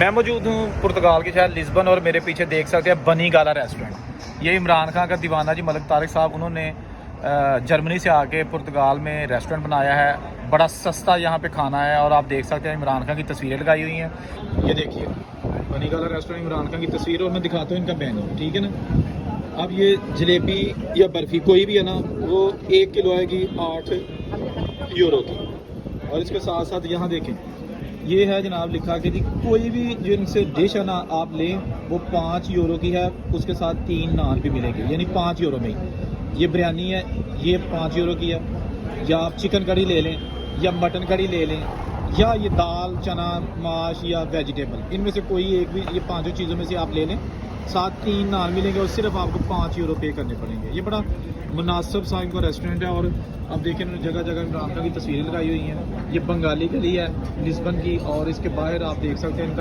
मैं मौजूद हूँ पुर्तगाल के शहर लिस्बन और मेरे पीछे देख सकते हैं बनी गाला रेस्टोरेंट। ये इमरान खान का दीवाना जी मलिक तारिक साहब, उन्होंने जर्मनी से आके पुर्तगाल में रेस्टोरेंट बनाया है। बड़ा सस्ता यहाँ पे खाना है और आप देख सकते हैं इमरान खान की तस्वीरें लगाई हुई हैं। ये देखिए बनी गाला रेस्टोरेंट, इमरान खान की तस्वीर, और मैं दिखाता हूँ इनका मेन्यू, ठीक है ना। अब ये जलेबी या बर्फ़ी कोई भी है ना, वो 1 किलो आएगी 8 यूरो की। और इसके साथ साथ यहाँ देखें, ये है जनाब लिखा कि जी कोई भी जो इनसे डिश है ना आप लें वो 5 यूरो की है, उसके साथ 3 नान भी मिलेंगे, यानी 5 यूरो में। ये बिरयानी है, ये 5 यूरो की है। या आप चिकन कड़ी ले लें या मटन कड़ी ले लें, या ये दाल चना माश या वेजिटेबल, इनमें से कोई एक भी, ये पांचों चीज़ों में से आप ले लें। साथ 3 नान मिलेंगे और सिर्फ आपको 5 यूरो पे करने पड़ेंगे। ये बड़ा मुनासिब सा इनका रेस्टोरेंट है। और अब देखिए इन्होंने जगह जगह इमरान खान की तस्वीरें लगाई हुई हैं। ये बंगाली गली है लिस्बन की, और इसके बाहर आप देख सकते हैं